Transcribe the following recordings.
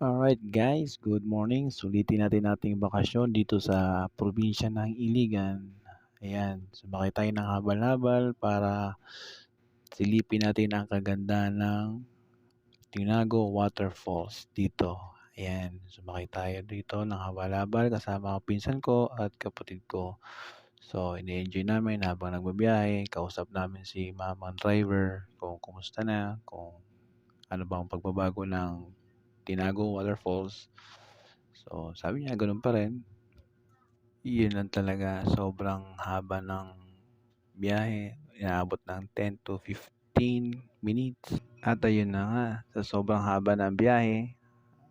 Alright guys, good morning. Sulitin natin ating bakasyon dito sa probinsya ng Iligan. Ayan, sumakay tayo ng habal-habal para silipin natin ang kagandahan ng Tinago Waterfalls dito. Ayan, sumakay tayo dito ng habal-habal kasama ang pinsan ko at kapatid ko. So, ini-enjoy namin habang nagbabiyahe. Kausap namin si mamang driver kung kumusta na, kung ano bang pagbabago ng Tinago Waterfalls. So, sabi niya gano'n pa rin. Yun lang talaga, sobrang haba ng biyahe. Inaabot ng 10 to 15 minutes. At ayun na nga, sa sobrang haba ng biyahe,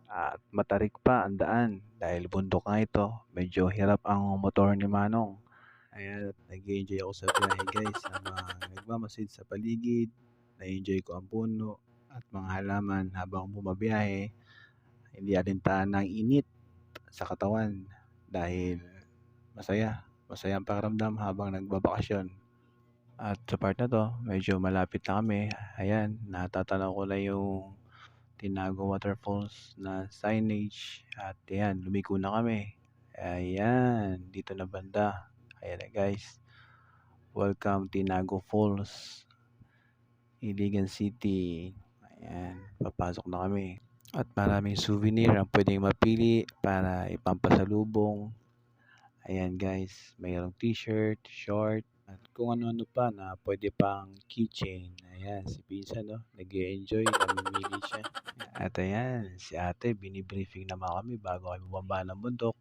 at matarik pa ang daan dahil bundok nga ito. Medyo hirap ang motor ni Manong. Ayan, nag-enjoy ako sa biyahe guys. Habang nagmamasid sa paligid, na-enjoy ko ang puno at mga halaman habang bumabiyahe. Hindi alintaan ng init sa katawan dahil masaya ang pakiramdam habang nagbabakasyon. At sa part na to, medyo malapit na kami. Ayan, natatanaw ko na yung Tinago Waterfalls na signage. At ayan, lumiko na kami. Ayan, dito na banda. Ayan na guys. Welcome Tinago Falls, Iligan City. Ayan, papasok na kami. At maraming souvenir ang pwedeng mapili para ipampasalubong. Ayan guys, mayroong t-shirt, short, at kung ano-ano pa na pwede pang keychain. Ayan, si Pinsan no, nag-e-enjoy, namimili siya. At ayan, si ate, binibriefing naman kami bago kami bumaba ng bundok.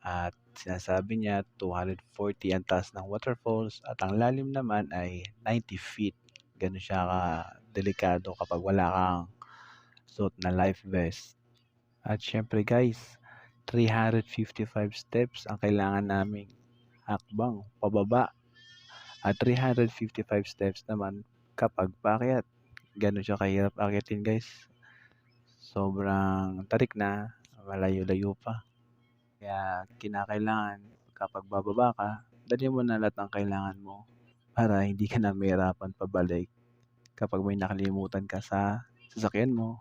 At sinasabi niya 240 ang taas ng waterfalls at ang lalim naman ay 90 feet. Ganun siya ka-delikado kapag wala kang suot na life vest. At syempre guys, 355 steps ang kailangan naming hakbang pababa. At 355 steps naman kapag paakyat. Ganun siya kahirap akyatin guys. Sobrang tarik na, malayo-layo pa. Kaya kinakailangan kapag bababa ka, dali mo na lahat ng kailangan mo para hindi ka na mahirapan pabalik kapag may nakalimutan ka sa sasakyan mo.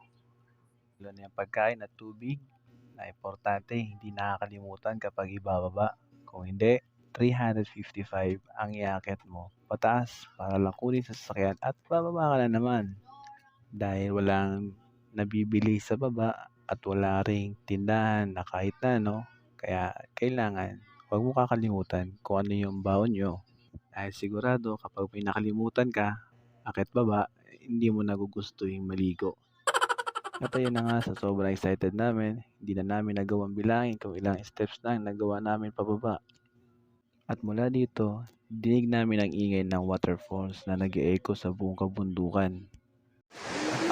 Lalo na yung pagkain at tubig na importante, hindi nakakalimutan kapag ibababa. Kung hindi, 355 ang iakyat mo pataas para lang kunin sa sasakyan at bababa ka na naman. Dahil walang nabibili sa baba at wala ring tindahan na kahit na no, kaya kailangan huwag mo kakalimutan kung ano yung baon nyo. Dahil sigurado kapag may nakalimutan ka, akit baba, hindi mo nagugustuhin maligo. At ayun na nga, sa sobrang excited namin, hindi na namin nagawang bilangin kung ilang steps na ang nagawa namin pababa. At mula dito, dinig namin ang ingay ng waterfalls na nag-e-echo sa buong kabundukan.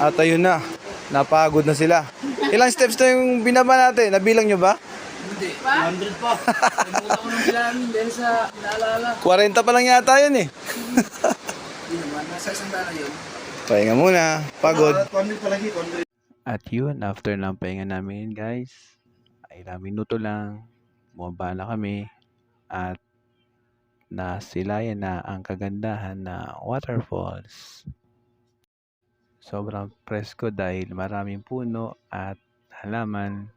At ayun na, napagod na sila. Ilang steps na yung binaba natin? Nabilang nyo ba? Hindi, 100 pa. Nabuta ko ng bilangin dahil sa naalala. 40 pa lang yata yun eh. Hindi naman, nasa isang dana yun. Pahinga muna, pagod. At yun, after ng pahinga namin guys, ay ilang minuto lang, bumaba na kami at nasilayan na ang kagandahan na waterfalls. Sobrang presko dahil maraming puno at halaman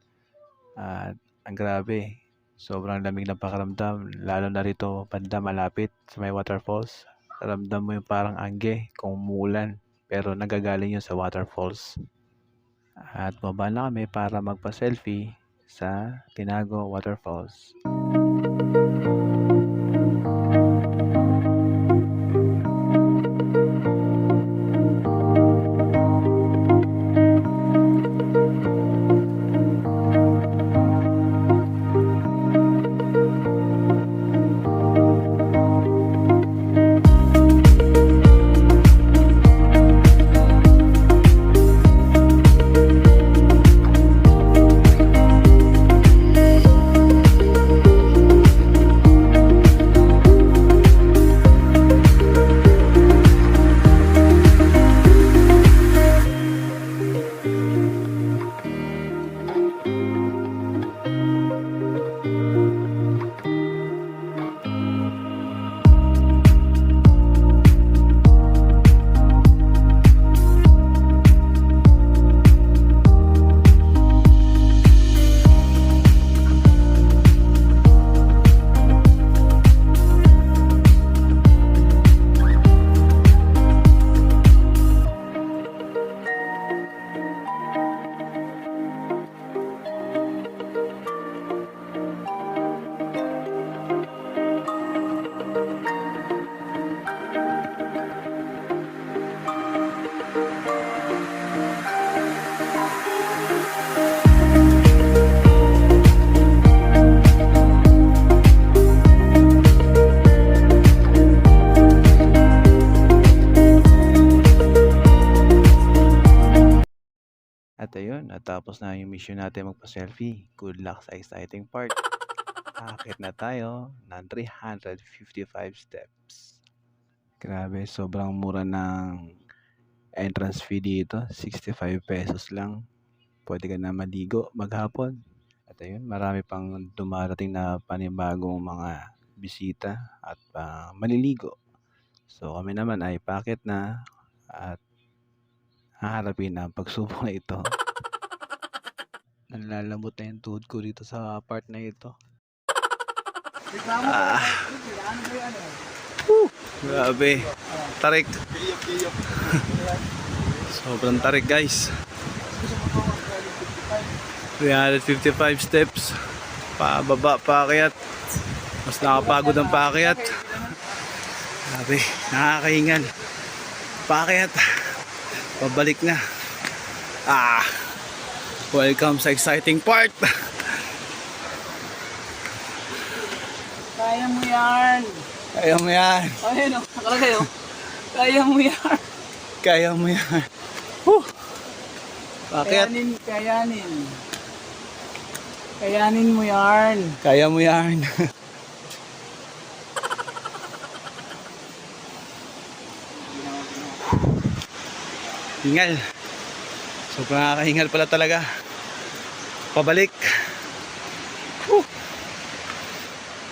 at ang grabe. Sobrang lamig ng pakiramdam, lalo na rito banda malapit sa may waterfalls. Ramdam mo yung parang angge kung umuulan pero nagagaling yun sa waterfalls. At baba na kami para magpa-selfie sa Tinago Waterfalls. Natapos na yung mission natin magpa-selfie. Good luck sa exciting part. Aakit na tayo ng 355 steps. Grabe, sobrang mura ng entrance fee dito. 65 pesos lang. Pwede ka na maligo maghapon. At ayun, marami pang dumarating na panibagong mga bisita at maliligo. So kami naman ay paakit na at haharapin ang pagsubok na ito. Nalalambot na yung tuhod ko dito sa part na ito. Grabe. Tarik. Sobrang tarik guys. 355 steps. Pababa, paakyat. Mas nakapagod ang paakyat. Grabe, nakakahingal. Paakyat. Pabalik na. Welcome sa exciting part. Kaya mo yan. Kaya mo yan. Ayun o, nakalagay o. Kaya mo yan. Kaya mo yan. Woo! Paakyat. Kayanin. Kayanin mo yan. Kaya mo yan. Hingal. Sobrang nakakahingal pala talaga. Pabalik. Woo!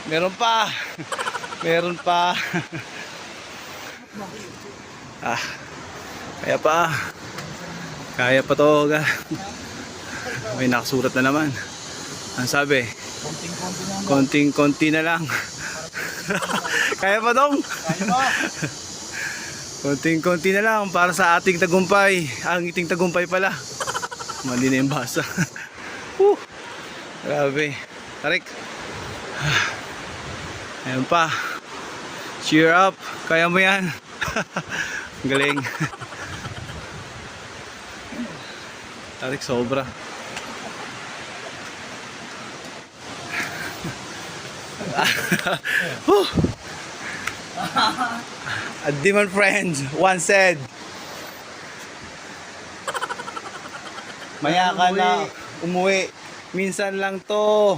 Meron pa. Meron pa. Kaya pa. Kaya pa to. May nakasulat na naman. Ang sabi? Konting-konti na lang. Kaya pa dong? Kaya mo. Konting-konti na lang para sa ating tagumpay. Ang iting tagumpay pala. Mali na yung basa. Grabe. Tarik. Ayan pa. Cheer up. Kaya mo yan. Galing. Tarik sobra. A demon friend once said, maya ka na umuwi, minsan lang to.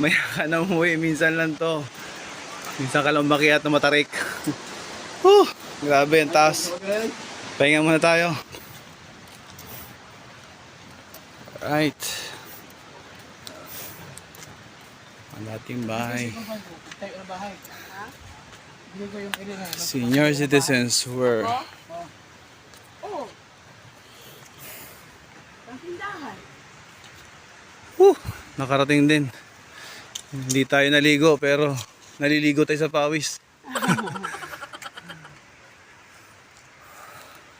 Maya ka na umuwi, minsan lang to. Minsan ka lang umakyat na matarik. Grabe ang taas. Pahinga muna tayo. Alright. Ang dating bahay. Senior citizens were nakarating din. Hindi tayo naligo pero naliligo tayo sa pawis.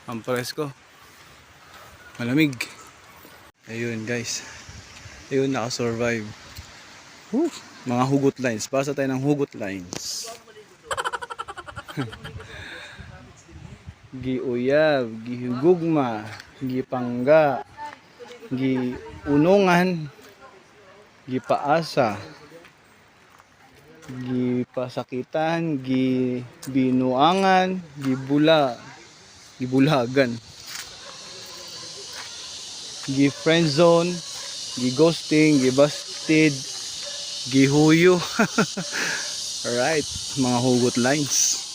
Ang presko. Malamig. Ayun guys. Ayun, nakasurvive. Mga hugot lines. Basa tayo ng hugot lines. Giuyab, gihugugma, gipangga, giunungan, gipaasa, gipasakitan, gibinuangan, gibulagan, gi-friendzone, gi-ghosting, gi-busted, gihuyo. Alright, mga hugot lines.